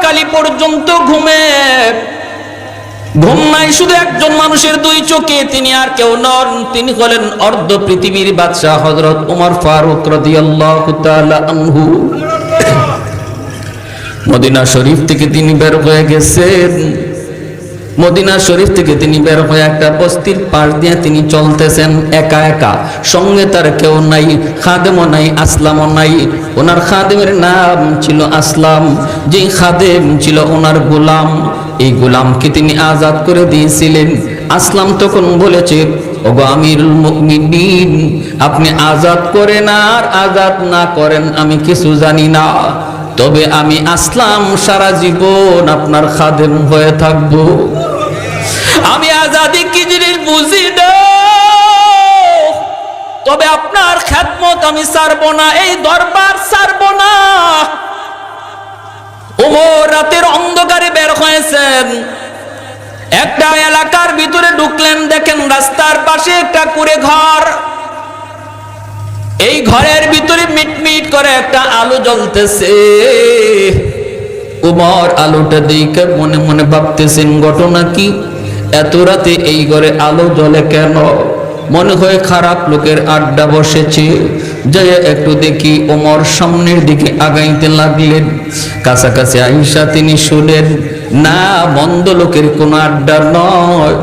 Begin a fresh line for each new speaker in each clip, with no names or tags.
সকালবেকালি পর্যন্ত ঘুমে, ঘুম নাই শুধু একজন মানুষের দুই চোখে, তিনি আর কেউ নন, তিনি হলেন অর্ধ পৃথিবীর বাদশাহ হযরত ওমর ফারুক রাদিয়াল্লাহু তাআলা আনহু। মদিনা শরীফ থেকে তিনি বের হয়ে গেছেন, মদিনা শরীফ থেকে তিনি বের হয়ে একটা বস্তির পাশ দিয়ে তিনি চলতেছেন একা একা, সঙ্গে তার কেউ নাই, খাদেমও নাই, আসলামও নাই। ওনার খাদেমের নাম ছিল আসলাম, যে খাদেম ছিল ওনার গোলাম, এই গোলামকে তিনি আজাদ করে দিয়েছিলেন। আসলাম তখন বলেছে, ওগো আমিরুল মুমিনিন, আপনি আজাদ করেন আর আজাদ না করেন আমি কিছু জানি না, তবে আমি আসলাম সারা জীবন আপনার খাদেম হয়ে থাকবো। আমি আজাদি কি জিনিস বুঝি না, তবে আপনার খেদমত আমি ছাড়বো না, এই দরবার ছাড়বো না। ওমর রাতের অন্ধকারে বের হয়েছেন, একটা এলাকার ভিতরে ঢুকলেন, দেখেন রাস্তার পাশে একটা কুঁড়ে ঘর, এই ঘরের ভিতরে মিটমিট করে একটা আলো জ্বলতেছে। ওমর আলোটা দেখে মনে মনে ভাবতেছেন ঘটনা কি, এত রাতে এই ঘরে আলো জ্বলে কেন? মনে হয় খারাপ লোকের আড্ডা বসেছে। যাই একটু দেখি, ওমর সামনের দিকে আগাইতে লাগলেন। কাছাকাছি আইসা তিনি শুনেন, না, মন্দ লোকের কোনো আড্ডা নয়,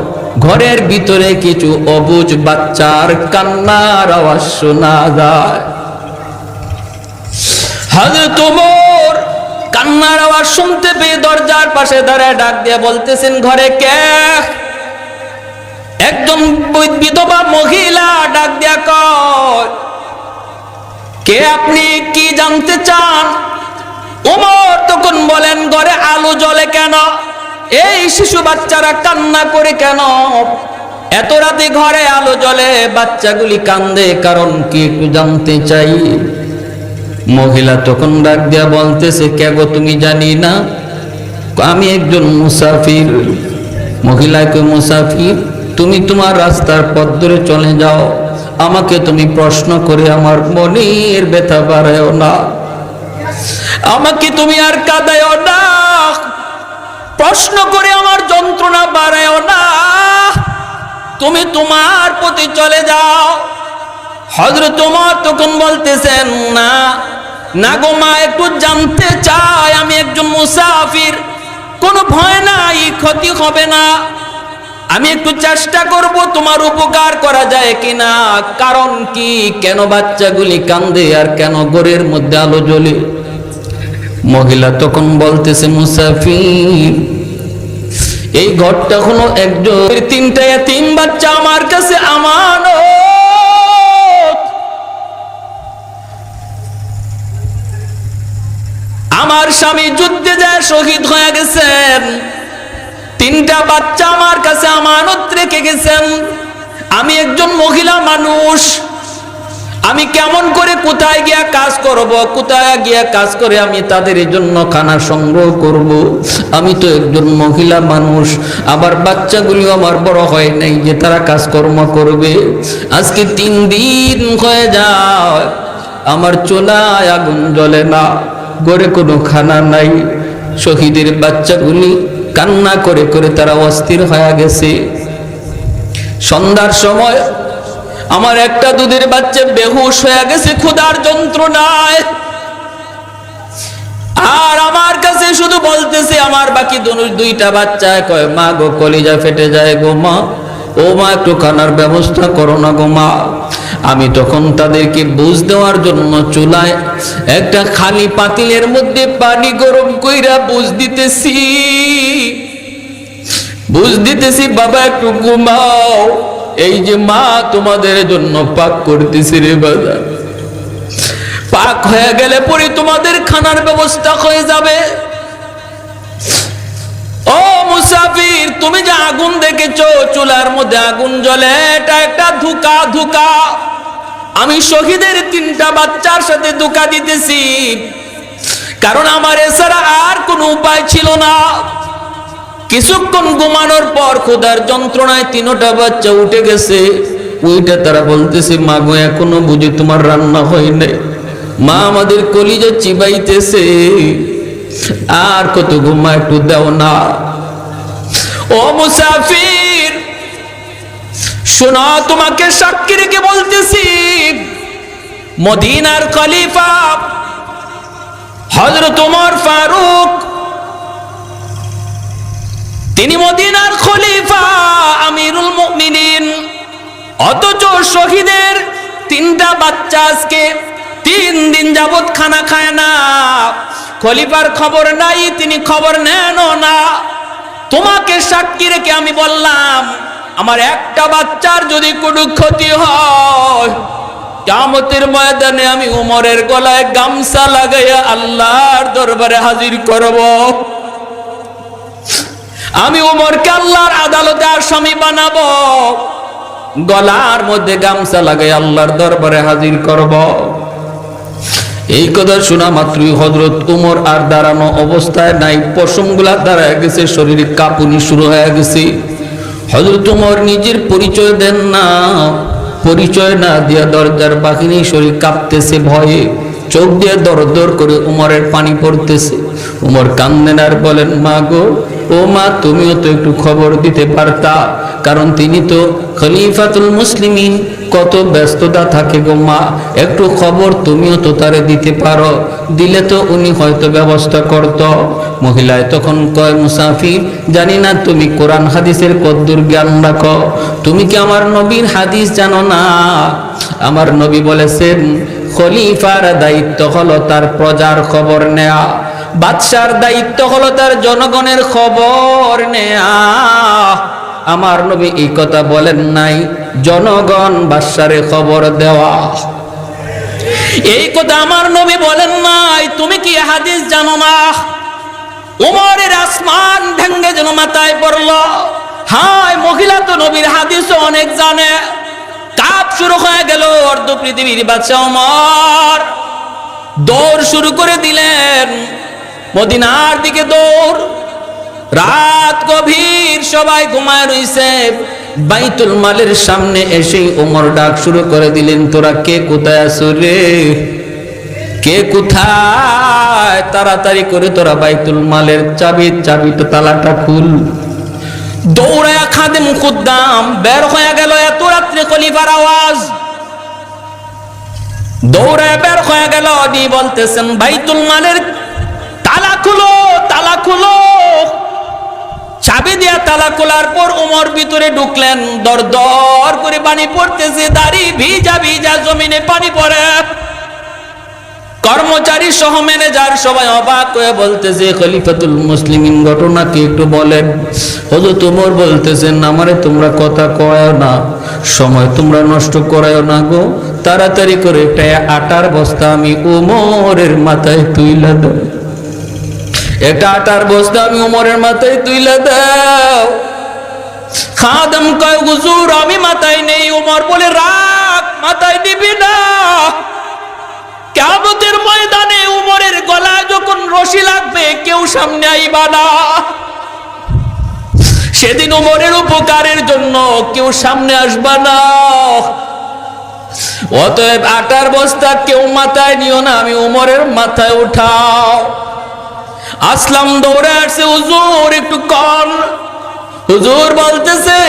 ঘরের ভিতরে কিছু অবুঝ বাচ্চার কান্নার আওয়াজ শোনা যায়। হযরত ওমর কান্নার আওয়াজ শুনতে পেয়ে দরজার পাশে দাঁড়ায় ডাক দিয়ে বলতেছেন, ঘরে কে? একজন বিধবা মহিলা ডাক দিয়া কয়, কে আপনি, কি জানতে চান? ওমর তখন বলেন, ঘরে আলো জ্বলে কেন? এই শিশু বাচ্চারা কান্না করে কেন? এত রাতে ঘরে আলো জ্বলে, বাচ্চাগুলি কান্দে, কারণ কি একটু জানতে চাই। মহিলা তখন ডাক দিয়া বলতেছে, কে গো, তুমি জানি না? আমি একজন মুসাফির। মহিলায় কই, মুসাফির? তুমি তোমার রাস্তার পথ ধরে চলে যাও, আমাকে তুমি প্রশ্ন করে আমার মনের ব্যথা বাড়ায়ও না, আমাকে তুমি আর কাঁদায়ও না, প্রশ্ন করে আমার যন্ত্রণা বাড়ায়ও না, তুমি তোমার পথে চলে যাও। হযরত ওমর তখন বলতেছেন, না না গো মা, একটু জানতে চাই, আমি একজন মুসাফির, কোনো ভয় নাই, ক্ষতি হবে না, আমি একটু চেষ্টা করব তোমার উপকার করা যায় কিনা। কারণ কি, কেন বাচ্চাগুলি কান্দে আর কেন ঘরের মধ্যে আলো জ্বলে? মহিলা তখন বলতেছে, মুসাফির, এই ঘরটা হলো একজন, তিনটা এতিম বাচ্চা আমার কাছে আমানত। আমার স্বামী যুদ্ধে যায় শহীদ হয়ে গেছেন, তিনটা বাচ্চা আমার কাছে আমানত রেখে গেছেন। আমি একজন মহিলা মানুষ, আমি কেমন করে কোথায় গিয়া কাজ করব, কোথায় গিয়া কাজ করে আমি তাদের জন্য খানা সংগ্রহ করব? আমি তো একজন মহিলা মানুষ, আবার বাচ্চাগুলিও আমার বড় হয় নাই যে তারা কাজকর্ম করবে। আজকে 3 দিন হয়ে যায়, আমার চুলায় আগুন জ্বলে না, ঘরে কোনো খানা নাই। শহীদের বাচ্চাগুলি কান্না করে করে তারা অস্থির হয়ে গেছে। সন্ধ্যার সময় আমার একটা দুধের বাচ্চা বেহুশ হয়ে গেছে ক্ষুধার যন্ত্রণায়, আর আমার কাছে শুধু বলতেছে, আমার বাকি দুইটা বাচ্চা, কয় মা গো, কলিজা ফেটে যায় গো মা, ও মা একটু খানার ব্যবস্থা করো না গো মা। আমি তখন তাদেরকে বুঝ দেওয়ার জন্য চুলায় একটা খালি পাতিলের মধ্যে পানি গরম কইরা বুঝ দিতেছি, বাবা একটু ঘুমাও, এই যে মা তোমাদের জন্য পাক করতেছি রে বাবা, পাক হয়ে গেলে পরে তোমাদের খানার ব্যবস্থা হয়ে যাবে। ও মুসাফির, তুমি যে আগুন দেখেছো, চুলার মধ্যে আগুন জ্বলে, এটা একটা ধোঁকা। আমি শহীদের 3টা বাচ্চার সাথে ধোঁকা দিতেছি, কারণ আমার এছাড়া আর কোনো উপায় ছিল না। কিছুক্ষণ ঘুমানোর পর ক্ষুধার যন্ত্রণায় 3টা বাচ্চা উঠে গেছে। ওইটা তারা বলতেছে, মা গো, এখনো বুঝি তোমার রান্না হয় নাই, মা আমাদের কলিজা চিবাইতেছে। আর কত ঘুমা, একটু দাও না। ও মুসাফির শোনো, তোমাকে সাক্ষী রেখে বলতেছি, মদিনার খলিফা হযরত ওমর ফারুক, তিনি মদিনার খলিফা, আমিরুল মুমিনিন, অথচ শহীদের 3টা বাচ্চা আজকে 3 দিন যাবত খানা খায় না। খলিফার খবর নাই, তিনি খবর নেন না। তোমাকে সাক্ষী রেখে আমি বললাম, আমার একটা বাচ্চার যদি কোনো ক্ষতি হয়, কিয়ামতের ময়দানে আমি ওমরের গলায় গামছা লাগাইয়া আল্লাহর দরবারে হাজির করব। আমি ওমরকে আল্লাহর আদালতে আসামি বানাবো, গলার মধ্যে গামছা লাগাই আল্লাহর দরবারে হাজির করব। এই কথা শোনা মাত্রই হযরত ওমর আর দাঁড়ানো অবস্থায় নাই, পশমগুলা দাঁড়ায় গেছে, শরীরে কাঁপুনি শুরু হয়ে গেছে। হযরত ওমর নিজের পরিচয় দেন না, পরিচয় না দিয়া দরজার বাহিনী, শরীর কাঁপতেছে ভয়ে, চোখ দিয়ে দর দর করে উমরের পানি পড়তেছে। উমর কান্দেন আর বলেন, মা গো, ও মা, তুমিও তো একটু খবর দিতে পারতা, কারণ তিনি তো খলিফাতুল মুসলিমিন, কত ব্যস্ততা থাকে গো মা, একটু খবর তুমিও তো তারে দিতে পারো, দিলে তো উনি হয়তো ব্যবস্থা করত। মহিলায় তখন কয়, মুসাফির, জানি না তুমি কোরআন হাদিসের কদ্দুর জ্ঞান রাখো, তুমি কি আমার নবীর হাদিস জানো না? আমার নবী বলেছেন, খলিফার দায়িত্ব হলো তার প্রজার খবর নেয়া, বাদশার দায়িত্ব হলো তার জনগণের খবর নেয়া। আমার নবী এই কথা বলেন নাই, জনগণ বাদশারে খবর দেওয়া। এই কথা আমার নবী বলেন নাই। তুমি কি হাদিস জানো না? ওমরের আসমান ভেঙ্গে যেন মাথায় পড়লো। হায়, মহিলা তো নবীর হাদিসও অনেক জানে। কাপ শুরু হয়ে গেল, অর্ধ পৃথিবীর বাদশা ওমর দৌড় শুরু করে দিলেন, মদিনার দিকে দৌড়। রাত গভীর, সবাই ঘুমায় রইছে। বাইতুল মালের সামনে এসে ওমর ডাক শুরু করে দিলেন, তোরা কে কোথায় আছো রে? কে কোথায়? তাড়াতাড়ি করে তোরা বাইতুল মালের চাবি তো তালাটা খুল। দৌড়ায়া খাদেম খুদ্দাম বের হয়ে গেল। এত রাত্রে খলিফার আওয়াজ, দৌড়ায় বের হয়ে গেল। দিয়ে বলতেছেন, বাইতুল মালের তালা খুলো, তালা খুলো। চাবি দিয়া তালা খোলার পর ওমর ভিতরে ঢুকলেন। দর দর করে পানি পড়তেছে, দাড়ি ভিজা ভিজা, জমিনে পানি পড়ে। কর্মচারী সহ ম্যানেজার সবাই অবাক হয়ে বলতেছে, খলিফাতুল মুসলিমিন, ঘটনা কি একটু বলেন? হযরত ওমর বলতেছেন, আমারে তোমরা কথা কয় না, সময় তোমরা নষ্ট করায় না গো, তাড়াতাড়ি করে একটা আটার বস্তা আমি ওমরের মাথায় তুইলা দাও। একটা আটার বস্তা আমি ওমরের মাথায় তুইলা দাও। খাদেম কয়, হুজুর আমি মাথায় নেই। ওমর বলে, রাখ, মাথায় দিবি না। কিয়ামতের ময়দানে উমরের গলায় যখন রশি লাগবে, কেউ সামনে আইবা না। সেদিন উমরের উপকারের জন্য কেউ সামনে আসবা না। অতএব আটার বস্তা কেউ মাথায় নিও না, আমি উমরের মাথায় উঠাও। আসলাম দৌড়ে আসছে, হুজুর একটু কন। হুজুর বলতেছে,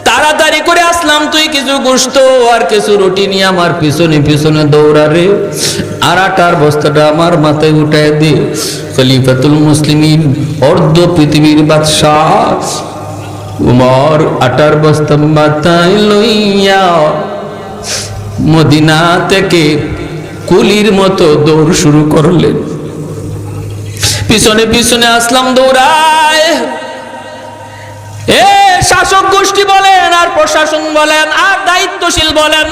তাড়াতাড়ি করে আসলাম, তুই কিছু গোশত আর কিছু রুটি নিয়ে আমার পিছনে পিছনে দৌড়ারে, আর আটার বস্তাটা আমার মাথায় উঠায় দে। খলিফাতুল মুসলিমিন, অর্ধ পৃথিবীর বাদশাহ উমর আটার বস্তা মাথায় লইয়া মদিনা থেকে কুলির মতো দৌড় শুরু করলেন। পিছনে পিছনে আসলাম দৌড়ায়। শাসক গোষ্ঠী বলেন আর প্রশাসন বলেন আর দায়িত্বশীল বলেন,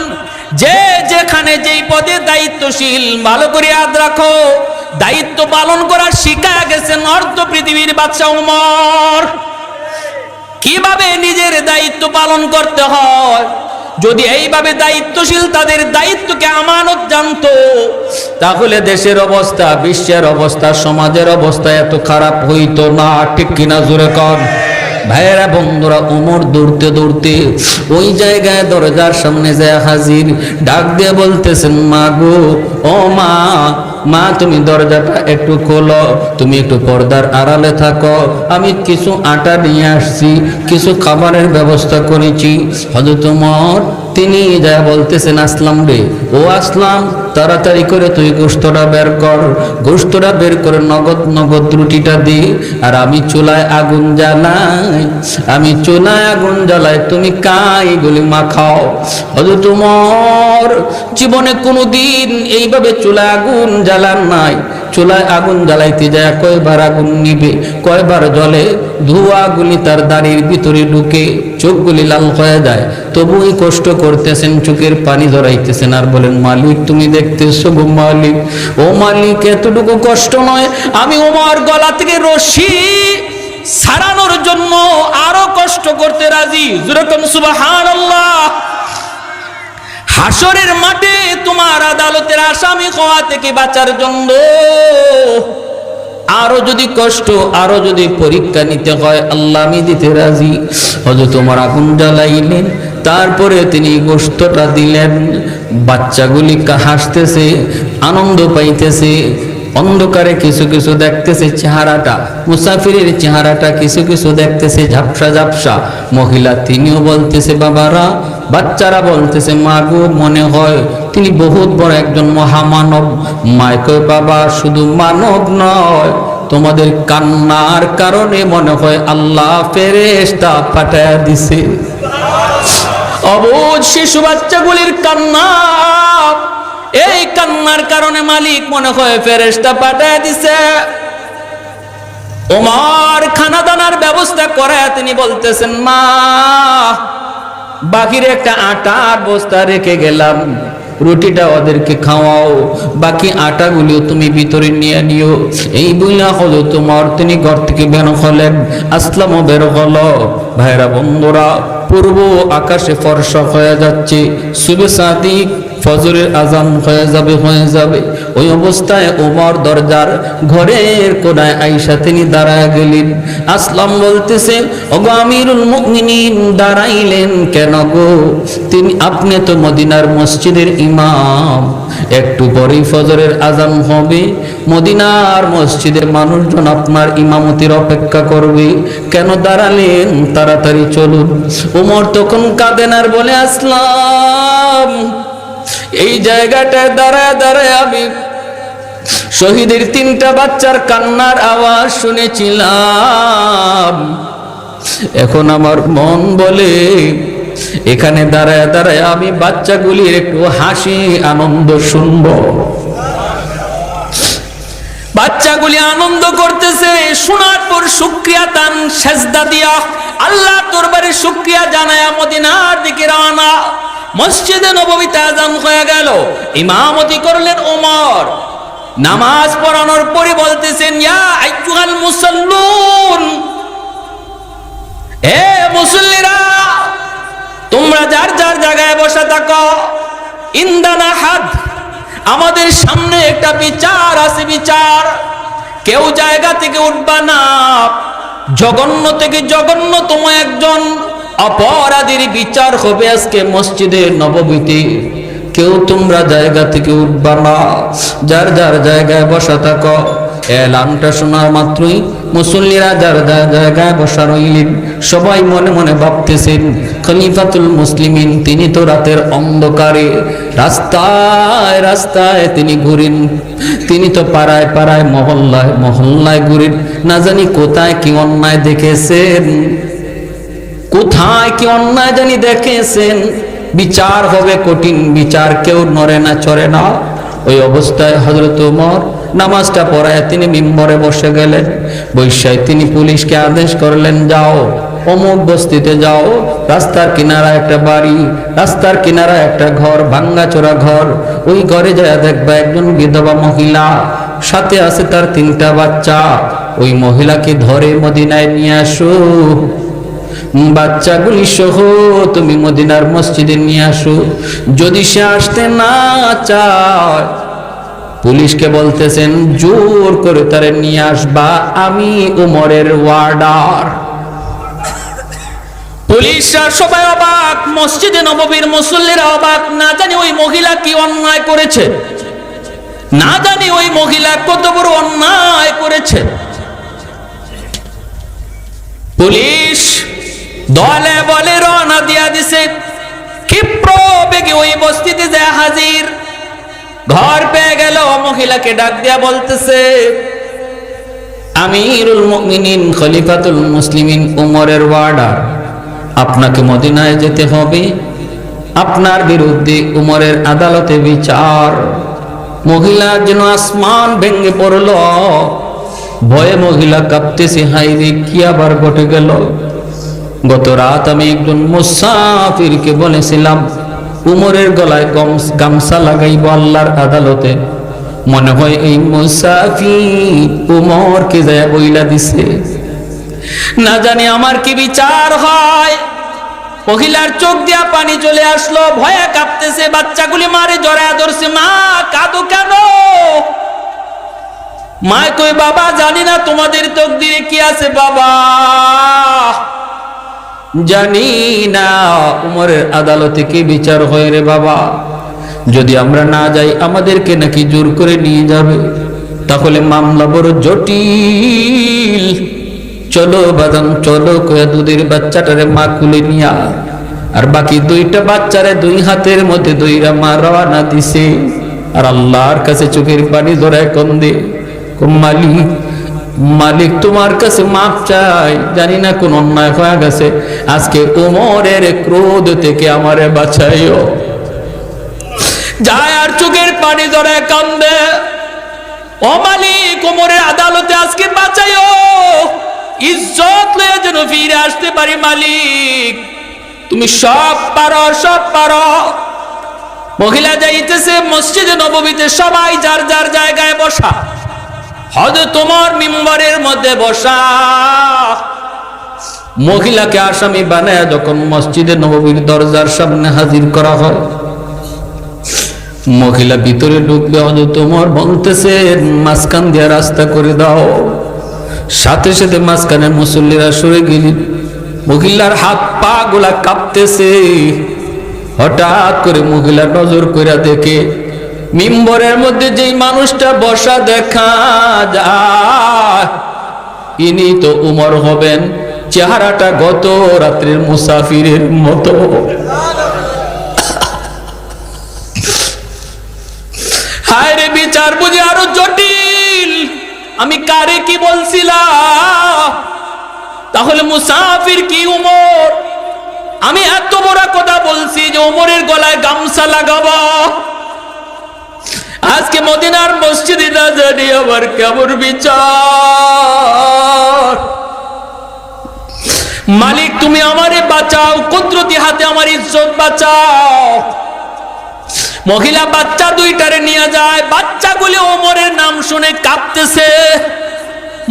যে যেখানে যেই পদে দায়িত্বশীল, ভালো করে ইয়াদ রাখো, দায়িত্ব পালন করা শিখা গেছেন অর্ধ পৃথিবীর বাদশা ওমর। কিভাবে নিজের দায়িত্ব পালন করতে হয়, যদি এইভাবে দায়িত্বশীল তাদের দায়িত্বকে আমানত জানতো, তাহলে দেশের অবস্থা, বিশ্বের অবস্থা, সমাজের অবস্থা এত খারাপ হইতো না। ঠিক কিনা জোরে কর ভাইয়েরা, বন্ধুরা। ওমর দৌড়তে দৌড়তে ওই জায়গায় দরজার সামনে যায় হাজির। ডাক দিয়ে বলতেছেন, মা গো, ও মা, মা তুমি দরজাটা একটু খোলো, তুমি একটু পর্দার আড়ালে থাকো, আমি কিছু আটা নিয়ে আসছি, কিছু খাবারের ব্যবস্থা করেছি। হযরত ওমর তিনি যা বলতেছেন, আসলাম রে, ও আসলাম, তাড়াতাড়ি করে তুই গোশতটা বের কর, গোশতটা বের করে নগদ নগদ রুটিটা দি, আর আমি চুলায় আগুন জ্বালাই, আমি চুলায় আগুন জ্বালাই, তুমি কাইগুলি মাখাও। হযরত ওমর জীবনে কোনোদিন এইভাবে চুলায় আগুন জ্বালান নাই। চুলায় আগুন জ্বালাইতে যায় কয়বার আগুন নিবে, কয়বার জ্বলে, ধোঁয়াগুলি তার দাড়ির ভিতরে ঢুকে, চোখগুলি লাল হয়ে যায়, তবুই কষ্ট করতেছেন, চোখের পানি ধরাইতেছেন, আর বলেন মালিক তুমি দেখতেছো গো মালিক, ও মালিক এতটুকু কষ্ট নয়, আমি ওমর গলা থেকে রশি ছাড়ানোর জন্য আরো কষ্ট করতে রাজি। যেরকম সুবহানাল্লাহ। হাসরের মাঠে তোমার আদালতের আসামি হওয়া থেকে বাঁচার জন্য আরো যদি কষ্ট, আরো যদি পরীক্ষা নিতে হয়, আল্লাহ আমি দিতে রাজি। হযরত ওমর আগুন জ্বালাইলেন, তারপরে তিনি গোশতটা দিলেন। বাচ্চাগুলি হাসতেছে, আনন্দ পাইতেছে, অন্ধকারে কিছু কিছু দেখতেছে চেহারাটা, মুসাফিরের চেহারাটা কিছু কিছু দেখতেছে ঝাপসা ঝাপসা। মহিলা তিনিও বলতেছে বাবারা, বাচ্চারা বলতেছে মা গো, মনে হয় তিনি বহুত বড় একজন মহামানব। মায় কয় বাবা, শুধু মানব নয়, তোমাদের কান্নার কারণে মনে হয় আল্লাহ ফেরেশতা পাঠায়া দিছে। অবুঝ শিশু বাচ্চাগুলির কান্না, এই কান্নার কারণে মালিক মনে হয় ফেরেশতা পাঠায় দিছে। ওমর খানা দানার ব্যবস্থা করে তিনি বলতেছেন মা, বাকির একটা আটার বস্তা রেখে গেলাম, রুটিটা ওদেরকে খাওয়াও, বাকি আটাগুলিও তুমি ভিতরে নিয়ে নিও। এই বইলা হলো তোমার, তিনি ঘর থেকে বের হলেন, আসলামও বের হলো। ভাইরা বন্ধুরা, পূর্ব আকাশে ফর্সা হয়ে যাচ্ছে, সুবে সাদিক ফজরের আজান হয়ে যাবে। ওই অবস্থায় ওমর দরজার ঘরের কোনায় আয়েশা তিনি দাঁড়ায় গেলেন। আসলাম বলতেছে, ওগো আমিরুল মুমিনিন, দাঁড়াইলেন কেন গো? তিনি, আপনি তো মদিনার মসজিদের ইমাম, একটু পরেই ফজরের আজান হবে, মদিনার মসজিদের মানুষজন আপনার ইমামতির অপেক্ষা করবে, কেন দাঁড়ালেন? তাড়াতাড়ি চলুন। ওমর তখন কাঁদেন আর বলে, আসলাম, এই জায়গাটায় দাঁড়ায় দাঁড়ায় আমি শহীদের 3টা বাচ্চার কান্নার আওয়াজ শুনেছিলাম। এখন আমার মন বলে এখানে দাঁড়ায় দাঁড়ায় আমি বাচ্চাগুলির একটু হাসি আনন্দ শুনবো। বাচ্চাগুলি আনন্দ করতেছে, শোনার পর শুকরিয়া তান সেজদা দিয়া আল্লাহ দরবারে শুকরিয়া জানায়া মদিনার দিকে রওনা। মসজিদে নববীতে আযান হয়ে গেল, ইমামতি করলেন ওমর। নামাজ পড়ানোর পরে বলতেছেন, ইয়া আইয়ুহাল মুসাল্লুন, হে মুসল্লিরা, তোমরা যার যার জায়গায় বসে থাকো। ইন্দানা হাদ, আমাদের সামনে একটা বিচার আছে, বিচার। কেউ জায়গা থেকে উঠবা না, জঘন্য থেকে জঘন্যতম একজন অপরাধীর বিচার হবে আজকে মসজিদে নববীতে। কেউ তোমরা জায়গা থেকে উঠবা না, যার যার জায়গায় বসা থাকো। এলানটা শোনার মাত্রই মুসল্লিরা যার যার জায়গায় বসা রইলেন। সবাই মনে মনে ভাবতেছেন, খলিফাতুল মুসলিমিন তিনি তো রাতের অন্ধকারে রাস্তায় রাস্তায় তিনি ঘুরেন, তিনি তো পাড়ায় পাড়ায় মহল্লায় মহল্লায় ঘুরেন, না জানি কোথায় কি অন্যায় দেখেছেন, কোথায় কি অন্যায় জানি দেখেছেন। বিচার হবে কঠিন বিচার, কেউ নড়ে না চড়ে না। ওই অবস্থায় হযরত ওমর নামাজটা পড়ায় তিনি মিম্বরে বসে গেলেন। বৈশায় তিনি পুলিশকে আদেশ করলেন, যাও অমুক বস্তিতে যাও, রাস্তার কিনারা একটা বাড়ি, রাস্তার কিনারা একটা ঘর, ভাঙ্গাচোরা ঘর, ওই ঘরে যায় দেখবা একজন বিধবা মহিলা, সাথে আছে তার 3টা বাচ্চা। ওই মহিলাকে ধরে মদিনায় নিয়ে আসো, বাচ্চাগুলি সহ তুমি মদিনার মসজিদে নিয়ে আসো। যদি সে আসতে না চায়, পুলিশকে বলতেছেন জোর করে তারে নিয়ে আসবা, আমি উমরের ওয়ার্ডার। পুলিশরা সবাই অবাক, মসজিদে নববীর মুসল্লিরা অবাক, না জানি ওই মহিলা কি অন্যায় করেছে, না জানি ওই মহিলা কত বড় অন্যায় করেছে। পুলিশ দলে বলে রওনা দিয়া দিছে, ক্ষিপ্র বেগে ওই বস্তিতে যায় হাজির। ঘর পেয়ে গেল, মহিলাকে ডাক দিয়া বলতেছে, আমিরুল মুমিনিন খলিফাতুল মুসলিমিন উমরের ওয়ার্ডার, আপনাকে মদিনায় যেতে হবে, আপনার বিরুদ্ধে উমরের আদালতে বিচার। মহিলা যেন আসমান ভেঙে পড়ল, ভয়ে মহিলা কাঁপতেছে, হায়রে কি আবার ঘটে গেল? গত রাত আমি একজন মুসাফিরকে বলেছিলাম উমরের গলায় গামছা লাগাইব আল্লাহর আদালতে, মনে হয় এই মুসাফির উমরকে যায় বইলা দিছে। না জানি আমার কি বিচার হয়। মহিলার চোখ দিয়া পানি চলে আসলো, ভয়ে কাঁপতেছে, বাচ্চাগুলি মারে জড়ায় ধরছে। মা কাঁদো কেন? মা কই, বাবা জানি না তোমাদের তকদিরে কি আছে বাবা, জানি না উমরের আদালতে কি বিচার হয় রে বাবা। যদি আমরা না যাই আমাদেরকে নাকি জোর করে নিয়ে যাবে, তাহলে মামলা বড় জটিল। চলো বাদাম চলো, কয়া দুধের বাচ্চাটারে মা কুলে নিয়া, আর বাকি দুইটা বাচ্চারে দুই হাতের মধ্যে দুইরা মা রওনা দিছে। আর আল্লাহর কাছে চোখের পানি ধরায় কান্দে, মালিক মালিক তোমার কাছে মাপ চাই, জানি না কোন অন্যায় হয়ে গেছে, আজকে উমরের ক্রোধ থেকে আমারে বাঁচাইও। যায় আর চোখের পানি ধরায় কান্দে, ও মালিক উমরের আদালতে আজকে বাঁচাইও, ইজ্জত লয়ে যেন ফিরে আসতে পারি। মালিক তুমি সব পারো, সব পারো। মহিলা যাইতেছে মসজিদে নববীতে, সবাই যার যার জায়গায় বসা, হযরত ওমর মিম্বরের মধ্যে বসা। মহিলাকে আসামি বানায় যখন মসজিদে নববীর দরজার সামনে হাজির করা হয়, মহিলা ভিতরে ঢুকবে, হযরত ওমর বলতেছে মাঝখান দিয়ে রাস্তা করে দাও। সাথে সাথে মাঝখানে মুসল্লিরা সরে গেলি, মহিলার হাত পা গুলা কাঁপতেছে। হঠাৎ করে মহিলা নজর করে দেখে মিম্বরের মধ্যে যেই মানুষটা বসা দেখা যায়, ইনি তো উমর হবেন। চেহারাটা গত রাত্রের মুসাফিরের মতো। হায় রে, বিচার বুঝি আরো জটিল। আমি কারে কি বলছিলাম? তাহলে মুসাফির কি উমর? আমি এত বড় কথা বলছি যে উমরের গলায় গামছা লাগাবো। আজকে মদিনার মসজিদে না জানি আবার কেমন বিচার। মালিক তুমি আমারে বাঁচাও, কুদরতি হাতে আমার ইজ্জত বাঁচাও। মহিলা বাচ্চা দুইটারে নিয়ে যায়, বাচ্চাগুলি ওমরের নাম শুনে কাঁপতেছে,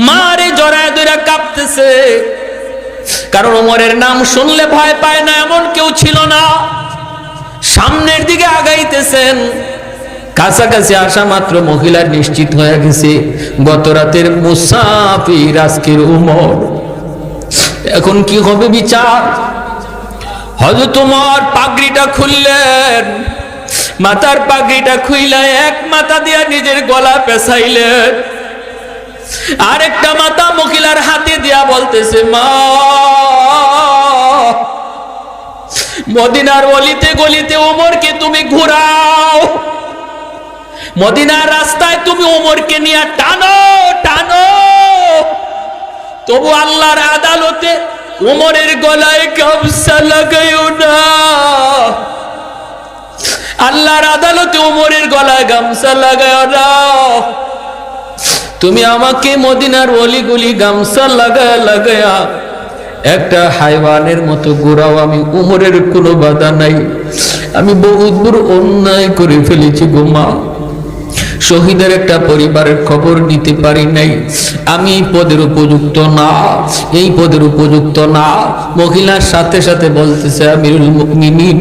মারে জড়ায় ধরে কাঁপতেছে। কারণ ওমরের নাম শুনলে ভয় পায় না এমন কেউ ছিল না। সামনের দিকে আগাইতেছেন, কাছাকাছি আসা মাত্র মহিলা নিশ্চিত হয়ে গেছে গত রাতের মুসাফির আজকের উমর। এখন কি হবে বিচার? হযরত ওমর পাগড়িটা খুললেন, মাথার পাগড়িটা খুইলা এক মাথা দিয়া নিজের গলা পেছাইলেন, আরেকটা মাথা মহিলার হাতে দিয়া বলতেছে, মা মদিনার অলিতে গলিতে ওমরকে তুমি ঘুরাও, মদিনার রাস্তায় তুমি ওমরকে নিয়ে টানো টানো, তবু আল্লাহর আদালতে ওমরের গলায় গামছা লাগাইও না। আল্লাহর আদালতে ওমরের গলায় গামছা লাগাইও না। তুমি আমাকে মদিনার অলিগুলি গামছা লাগায়া লাগায়া একটা হাইওয়ানের মতো ঘোরাও, আমি উমরের কোনো বাধা নাই। আমি বহুত বড় অন্যায় করে ফেলেছি গো মা। শহীদের একটা পরিবারের খবর নিতে পারি নাই। আমি এই পদের উপযুক্ত না, এই পদের উপযুক্ত না। মহিলার সাথে সাথে বলতেছে, আমিরুল মুমিনিন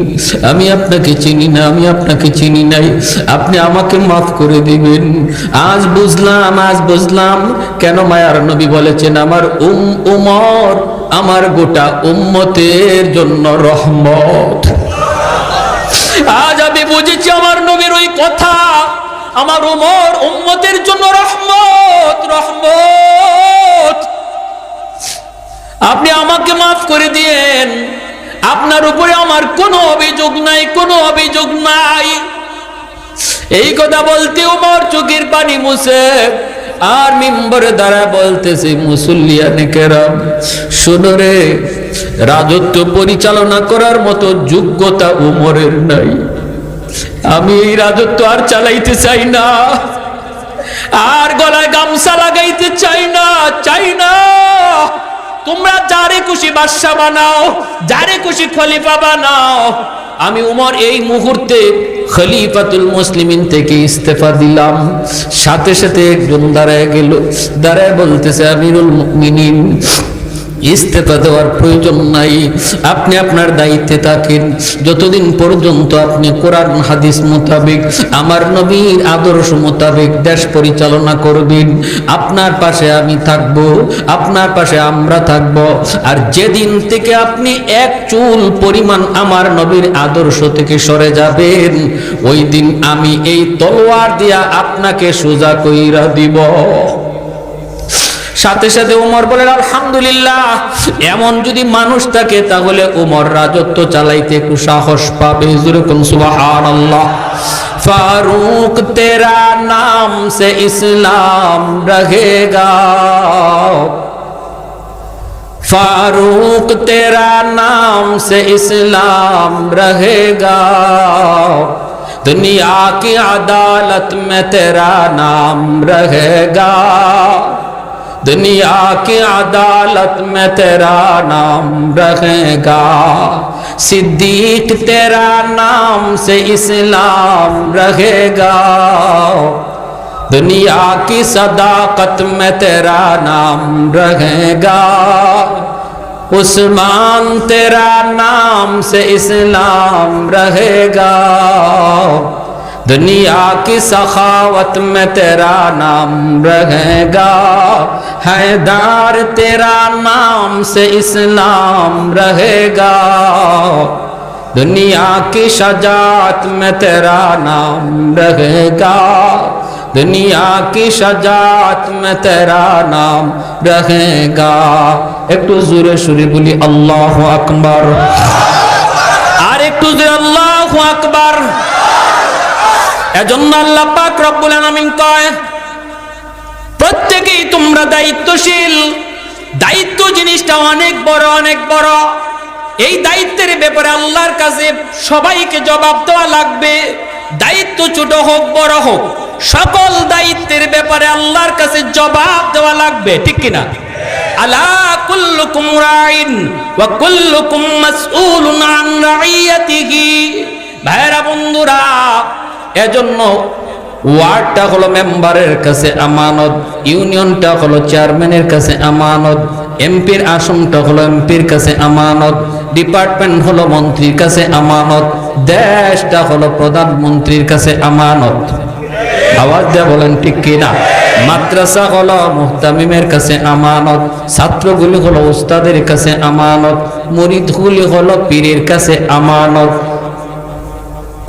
আমি আপনাকে চিনি না, আমি আপনাকে চিনি নাই, আপনি আমাকে মাফ করে দিবেন। আজ বুঝলাম কেন মায়ার নবী বলেছেন আমার উমর আমার গোটা উম্মতের জন্য রহমত। আজ আমি বুঝেছি আমার নবীর ওই কথা, আমার উমর উম্মতের জন্য রহমত, রহমত। আপনি আমাকে মাফ করে দিয়েন, আপনার উপরে আমার কোনো অভিযোগ নাই, কোনো অভিযোগ নাই। এই কথা বলতে উমর চোখের পানি মুছে আর মিম্বরে দ্বারা বলতেছে, মুসল্লিয়ানে কেরাম শোনো রে, রাজত্ব পরিচালনা করার মতো যোগ্যতা উমরের নাই। আমি এই রাজত্ব আর চালাইতে চাই না, আর গলায় গামছা লাগাইতে চাই না, চাই না। তোমরা যারে খুশি বাদশা বানাও, যারে খুশি খলিফা বানাও, আমি উমর এই মুহূর্তে খলিফাতুল মুসলিমিন থেকে ইস্তেফা দিলাম। সাথে সাথে একজন দাঁড়ায় গেল, দাঁড়ায় বলতেছে, আমিরুল মুমিনিন ইস্তেফা দেওয়ার প্রয়োজন নাই, আপনি আপনার দায়িত্বে থাকেন। যতদিন পর্যন্ত আপনি কোরআন হাদিস মোতাবেক, আমার নবীর আদর্শ মোতাবেক দেশ পরিচালনা করবেন, আপনার পাশে আমি থাকব, আপনার পাশে আমরা থাকব। আর যেদিন থেকে আপনি এক চুল পরিমাণ আমার নবীর আদর্শ থেকে সরে যাবেন, ওই দিন আমি এই তলোয়ার দিয়া আপনাকে সোজা কইরা দিব। সাথে সাথে উমর বলেন, আলহামদুলিল্লাহ। এমন যদি মানুষ থাকে তাহলে উমর রাজত্ব চালাইতে একটু সাহস পাবে। যেরকম সুবহানাল্লাহ। ফারুক তেরা নাম সে ইসলাম রহেগা, फारूक तेरा नाम से इस्लाम रहेगा, दुनिया की अदालत में तेरा नाम रहेगा, दुनिया की अदालत में तेरा नाम रहेगा, सिद्दीक तेरा नाम से इस्लाम रहेगा, दुनिया की सदाकत में तेरा नाम रहेगा, उस्मान तेरा नाम से इस्लाम रहेगा, दुनिया की सखावत में तेरा नाम रहेगा, हैदर तेरा नाम से इस्लाम रहेगा, दुनिया की शजात में तेरा नाम रहेगा, दुनिया की शजात में तेरा नाम रहेगा। একটু জোরে সুরে বলি আল্লাহু আকবার, আর একটু জোরে আল্লাহু আকবার। এজন্য আল্লাহ পাক রব্বুল আলামিন কয়, প্রত্যেকেই তোমরা দায়িত্বশীল। দায়িত্ব জিনিসটা অনেক বড়, অনেক বড়। এই দায়িত্বের ব্যাপারে আল্লাহর কাছে সবাইকে জবাব দেওয়া লাগবে। দায়িত্ব ছোট হোক বড় হোক, সকল দায়িত্বের ব্যাপারে আল্লাহর কাছে জবাব দেওয়া লাগবে, ঠিক কিনা? আলা কুল্লুকুম রাইন ওয়া কুল্লুকুম মাসউলুন আন রাইয়াতিহি। ভাইরা বন্ধুরা, এজন্য ওয়ার্ডটা হলো মেম্বারের কাছে আমানত, ইউনিয়নটা হলো চেয়ারম্যানের কাছে আমানত, এমপির আসনটা হলো এমপির কাছে আমানত, ডিপার্টমেন্ট হলো মন্ত্রীর কাছে আমানত, দেশটা হলো প্রধানমন্ত্রীর কাছে আমানত। আওয়াজ দিয়ে বলেন ঠিক কিনা? মাদ্রাসা হলো মুহতামিমের কাছে আমানত, ছাত্রগুলি হলো উস্তাদের কাছে আমানত, মুরিদগুলি হলো পীরের কাছে আমানত।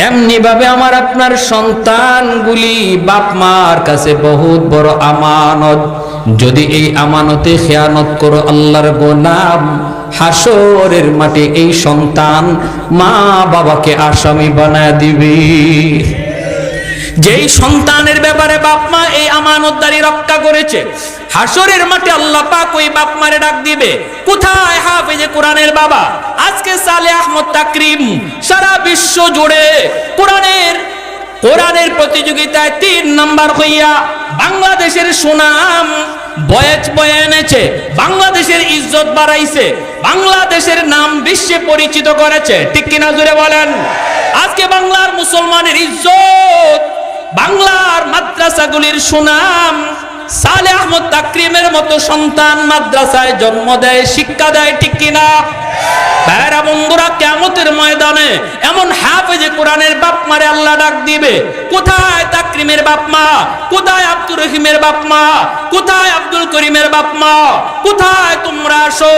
এমনি ভাবে আমার আপনার সন্তানগুলি বাপ মার কাছে বহুত বড় আমানত। যদি এই আমানতে খেয়ানত করো আল্লাহর গোলাম, হাসরের মাঠে এই সন্তান মা বাবাকে আসামি বানায় দিবে। যেই সন্তানের ব্যাপারে বাপ মা এই আমানতদারি রক্ষা করেছে, হাসরের মাঠে আল্লাহ পাক ওই বাপ মারে ডাক দিবে, কোথায় হাফেজে কোরআনের বাবা? আজকে সালেহ আহমদ তাকরিম সারা বিশ্ব জুড়ে কোরআনের প্রতিযোগিতায় 3 নাম্বার হইয়া বাংলাদেশের সুনাম বয়ে এনেছে, বাংলাদেশের ইজ্জত বাড়াইছে, বাংলাদেশের নাম বিশ্বে পরিচিত করেছে, ঠিক কিনা জোরে বলেন? আজকে বাংলার মুসলমানের ইজ্জত, বাংলার মাদ্রাসাগুলির সুনাম সালেহ আহমদ তাকরিমের মতো সন্তান মাদ্রাসায় জন্ম দেয়, শিক্ষা দেয়, ঠিক কিনা? ভাইরা বন্ধুরা, কিয়ামতের ময়দানে এমন হাফেজে কোরআনের বাপ মারে আল্লাহ ডাক দিবে, কোথায় তাকরিমের বাপ মা? কোথায় আব্দুর রহিমের বাপ মা? কোথায় আব্দুল করিমের বাপ মা? কোথায় তোমরা আসো?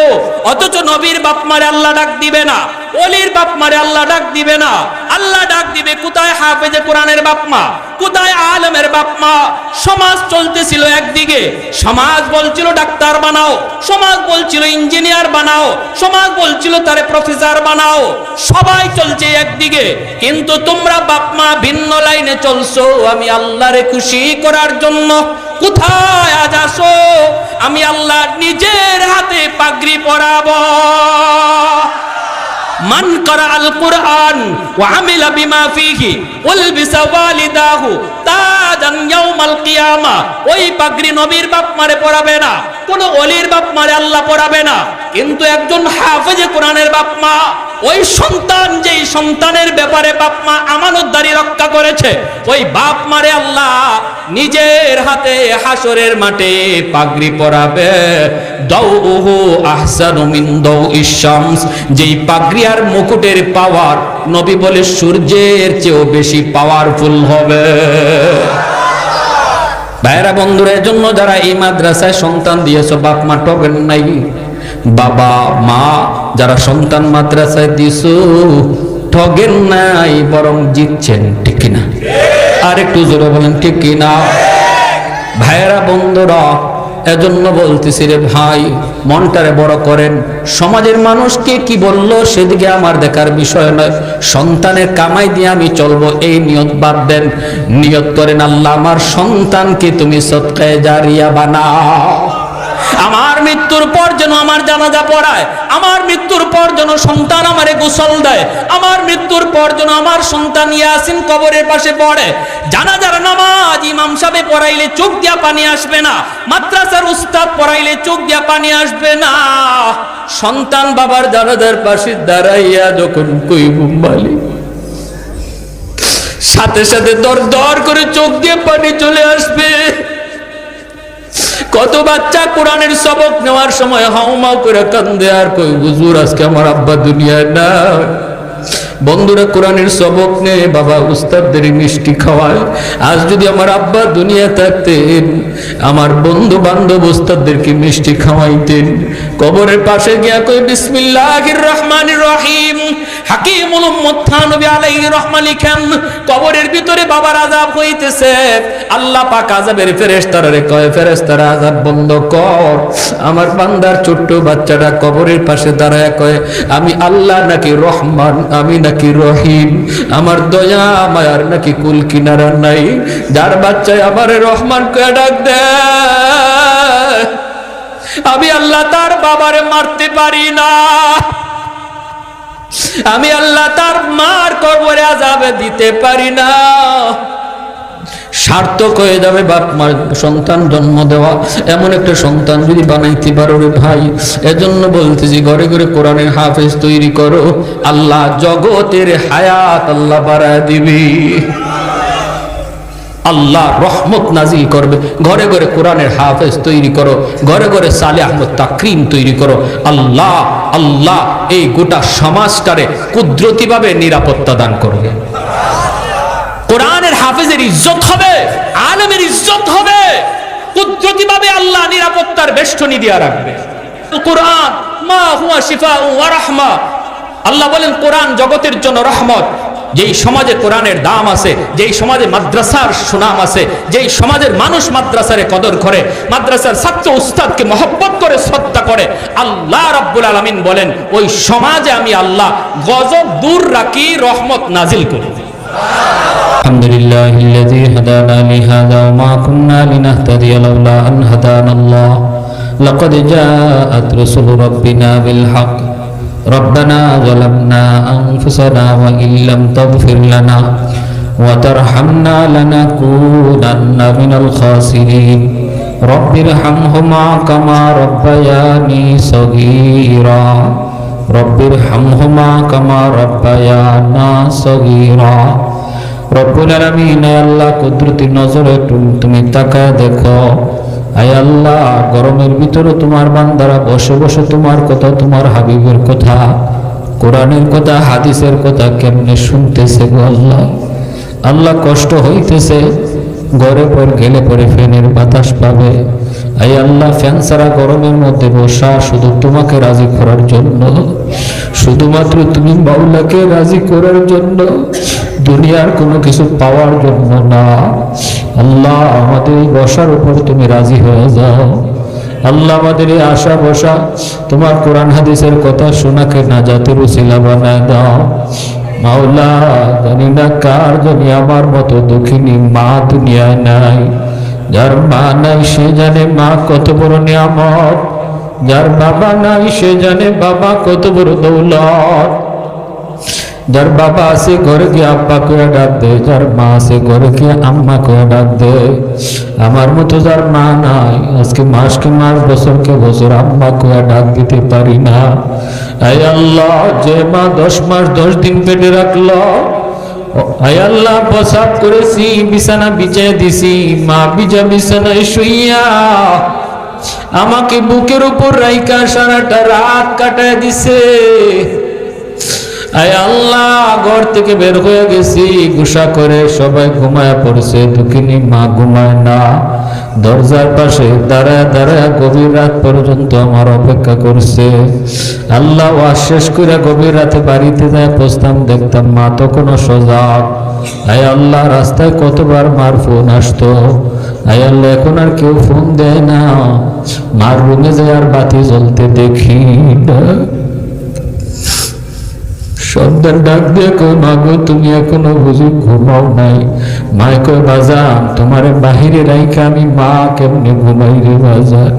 অথচ নবীর বাপ মারে আল্লাহ ডাক দিবে না, ওলির বাপ মারে আল্লাহ ডাক দিবে না। আল্লাহ ডাক দিবে, কোথায় হাফেজে কোরআনের বাপ মা? কোথায় আলেমের বাপ মা? সমাজ চলতেছিল একদিকে, সমাজ বলছিল ডাক্তার বানাও, সমাজ বলছিল ইঞ্জিনিয়ার বানাও, সমাজ বলছিল তারে প্রফেসর বানাও, সবাই চলছে একদিকে, কিন্তু তোমরা বাপ মা ভিন্ন লাইনে চলছো। আমি আল্লাহরে খুশি করার জন্য কোথায় আজ আসো? আমি আল্লাহ নিজের হাতে পাগড়ি পরাবো। মান করা আল কুরআন ওয়া আমিলা বিমা ফিহি উলবিসা ওয়ালিদাহু তাজান ইয়াউমাল কিয়ামা। ওই পাগড়ি নবীর বাপ মারে পরাবে না, কোন ওলির বাপ মারে আল্লাহ পরাবে না, কিন্তু একজন হাফেজে কোরআনের বাপ মা, ওই সন্তান যেই সন্তানের ব্যাপারে বাপ মা আমানতদারি রক্ষা করেছে, ওই বাপ মারে আল্লাহ নিজের হাতে হাসরের মাঠে পাগড়ি পরাবে। দাউহু আহসানু মিন দাউইশ শামস। যেই পাগড়ি আর মুকুটের পাওয়ার নবী বলে সূর্যের চেয়েও বেশি পাওয়ারফুল হবে। ভাইরা বন্ধুরা, এজন্য যারা এই মাদ্রাসায় সন্তান দিয়েছো, বাপ মা ঠকেন নাই। বাবা মা যারা সন্তান মাদ্রাসায় দিছো, ঠকেন নাই, বরং জিতছেন। ঠিক কিনা? আর একটু জোরে বলেন ঠিক কিনা? ভাইরা বন্ধুরা, এজন্য বলতেছি রে ভাই, মনটারে বড় করেন। সমাজের মানুষকে কি বললো সেদিকে আমার দেখার বিষয় নয়। সন্তানের কামাই দিয়ে আমি চলবো, এই নিয়ত বাদ দেন। নিয়ত করেন, আল্লাহ আমার সন্তানকে তুমি সদকায়ে জারিয়া বানাও। আমার মৃত্যুর পর যেন আমার জানাজা পড়ায়, আমার মৃত্যুর পর যেন সন্তান আমারে গোসল দেয়, আমার মৃত্যুর পর যেন আমার সন্তান ইয়াসিন কবরের পাশে পড়ে। জানাজার নামাজ ইমাম সাহেব পড়াইলে চোখ দিয়া পানি আসবে না, মাদ্রাসার উস্তাদ পড়াইলে চোখ দিয়া পানি আসবে না। সন্তান বাবার জানাজার পাশে দাঁড়াইয়া যখন কইব মালিক, সাথে সাথে দর দর করে চোখ দিয়ে পানি চলে আসবে। কত বাচ্চা কোরআনের সবক নেওয়ার সময় হাউমাউ করে কান্দে আর কই, হুজুর আজকে আমার আব্বা দুনিয়ায় না। বন্ধুরা, কোরআনের সবক নেই, বাবা উস্তাদদের মিষ্টি খাওয়ায়। আজ যদি আমার আব্বা দুনিয়া থাকতেন, আমার বন্ধু বান্ধব উস্তাদদেরকে মিষ্টি খাওয়াইতেন। কবরের পাশে গিয়া কই, বিসমিল্লাহির রহমানির রহিম। হাকিমুল উম্মত নবী আলাইহির রহমা লিখেন, কবরের ভিতরে বাবার আযাব হইতেছে। আল্লাহ পাক আযাবের ফেরেশতারা কয়, ফেরেশতারা আযাব বন্ধ কর। আমার বান্দার ছোট্ট বাচ্চাটা কবরের পাশে দাঁড়ায় কয়, আমি আল্লাহ নাকি রহমান, আমি নাকি রহিম, আমার দয়া মায়ার নাকি কুল কিনারা নাই। যার বাচ্চায় আমারে রহমান কয়ে ডাক দেয়, আমি আল্লাহ তার বাবারে মারতে পারি না, আমি আল্লাহ তার মার কবরে আযাবে দিতে পারি না। সার্থক হয়ে যাবে বাপ মার সন্তান জন্ম দেওয়া। এমন একটা সন্তান যদি বানাইতে পারো রে ভাই, এজন্য বলতেছি ঘরে ঘরে কোরআনের হাফেজ তৈরি করো। আল্লাহ জগতের হায়াত আল্লাহ বাড়ায় দিবি, আল্লাহ রহমত নাজিল করবে। ঘরে ঘরে কোরআনের হাফেজ তৈরি করো, ঘরে ঘরে সালেহ আহমদ তাকরিম তৈরি করো। আল্লাহ আল্লাহ এই গোটা সমাজটারে কুদরতিভাবে নিরাপত্তা দান করবে। কোরআনের হাফেজের ইজ্জত হবে, আলেমের ইজ্জত হবে, কুদরতিভাবে আল্লাহ নিরাপত্তার বেষ্টনী দিয়ে রাখবে। কোরআন মা হুয়া শিফাউ ওয়া রাহমা। আল্লাহ বলেন কোরআন জগতের জন্য রহমত। যেই সমাজে কোরআনের দাম আছে, যেই সমাজে মাদ্রাসার সুনাম আছে, যেই সমাজের মানুষ মাদ্রাসারে কদর করে, মাদ্রাসার ছাত্র উস্তাদকে মহব্বত করে, শ্রদ্ধা করে, আল্লাহ রাব্বুল আলামিন বলেন ওই সমাজে আমি আল্লাহ গজব দূর রাখি, রহমত নাজিল করি। আলহামদুলিল্লাহিল্লাযী হাদানা লিহাযা ওয়া মা কুন্না লিনাহতাদিয়া লাওলা আন হাদানাল্লাহ লাকাদ জাআত রাসূলু রাব্বিনা বিল হক রব্বানা যালামনা আনফুসানা ওয়া ইল্লাম তাগফির লানা ওয়া তারহামনা লানাকুনান্না মিনাল খাসিরিন রব্বিরহামহুমা কামা রাব্বায়ানি সগীরা রব্বিরহামহুমা কামা রাব্বায়ানা সগীরা। রব্বুল আলামিন, আল্লাহ কুদরতি নজরে তুমি তাকায় দেখো। আয় আল্লাহ, গরমের ভিতরে তোমার বান্দারা বসে বসে তোমার কথা, তোমার হাবিবের কথা, কোরআনের কথা, হাদিসের কথা কেমনে শুনতেছে গো আল্লাহ। আল্লাহ কষ্ট হইতেছে, ঘরে পর গেলে পরে ফ্যানের বাতাস পাবে,
আই আল্লাহ ফ্যান ছাড়া গরমের মধ্যে বসা শুধু তোমাকে রাজি করার জন্য, শুধুমাত্র তুমি মাওলাকে রাজি করার জন্য, দুনিয়ার কোনো কিছু পাওয়ার জন্য না। আল্লাহ আমাদের এই বসার উপর তুমি রাজি হয়ে যাও। আল্লাহ আমাদের এই আশা বসা তোমার কোরআন হাদিসের কথা শোনাকে নাজাতের উসিলা বানায় দাও। মাওলা জানি না কার জানি আমার মতো দুঃখিনী মা দুনিয়ায় নাই। যার মা নাই সে জানে মা কত বড় নিয়ামত, যার বাবা নাই সে জানে বাবা কত বড় দৌলত। যার বাবা আছে ঘরে গিয়ে আব্বা করে ডাক দে, যার মা আছে ঘরে গিয়ে আম্মা করে ডাক দে। আমার মতো যার মা নাই আজকে মাসকে মাস বছরকে বছর আম্মা করে ডাক দিতে পারি না। আয় আল্লাহ যে মা 10 মাস 10 দিন পেটে রাখলো, আয় আল্লাহ প্রসাব করেছি বিছানা বিছিয়ে দিছি, মা বিজা বিছানায় শুইয়া আমাকে বুকের উপর রাইকা সারাটা রাত কাটায় দিছে। আয় আল্লাহ ঘর থেকে বের হয়ে গেছি গুসা করে, সবাই ঘুমায় পড়ছে, দুঃখিনী মা ঘুমায় না। দরজার পাশে দাঁড়ায় দাঁড়ায় গভীর রাত পর্যন্ত আমার অপেক্ষা করছে। আল্লাহ ওয়াজ শেষ করে গভীর রাতে বাড়িতে যায় পৌঁছতাম, দেখতাম মা তখনও সজাগ। আয় আল্লাহ রাস্তায় কতবার মার ফোন আসতো, আয় আল্লাহ এখন আর কেউ ফোন দেয় না। মার রুমে যায় আর বাতি জ্বলতে দেখি না। সন্তান ডাক দিয়ে কই মাগো তুমি এখনো বুঝি ঘুমাও নাই? মায় কই বাজান তোমারে বাহিরে রাইখা আমি মা কেমনে ঘুমাই রে বাজান।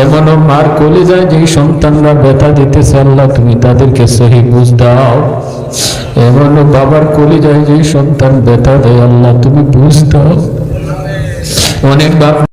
এমনও মার কোলে যায় যে সন্তানরা ব্যথা দিতেছে, আল্লাহ তুমি তাদেরকে সহি বুঝ দাও। এমনও বাবার কোলে যায় যে সন্তান ব্যথা দেয়, আল্লাহ তুমি বুঝ দাও। অনেক বাপ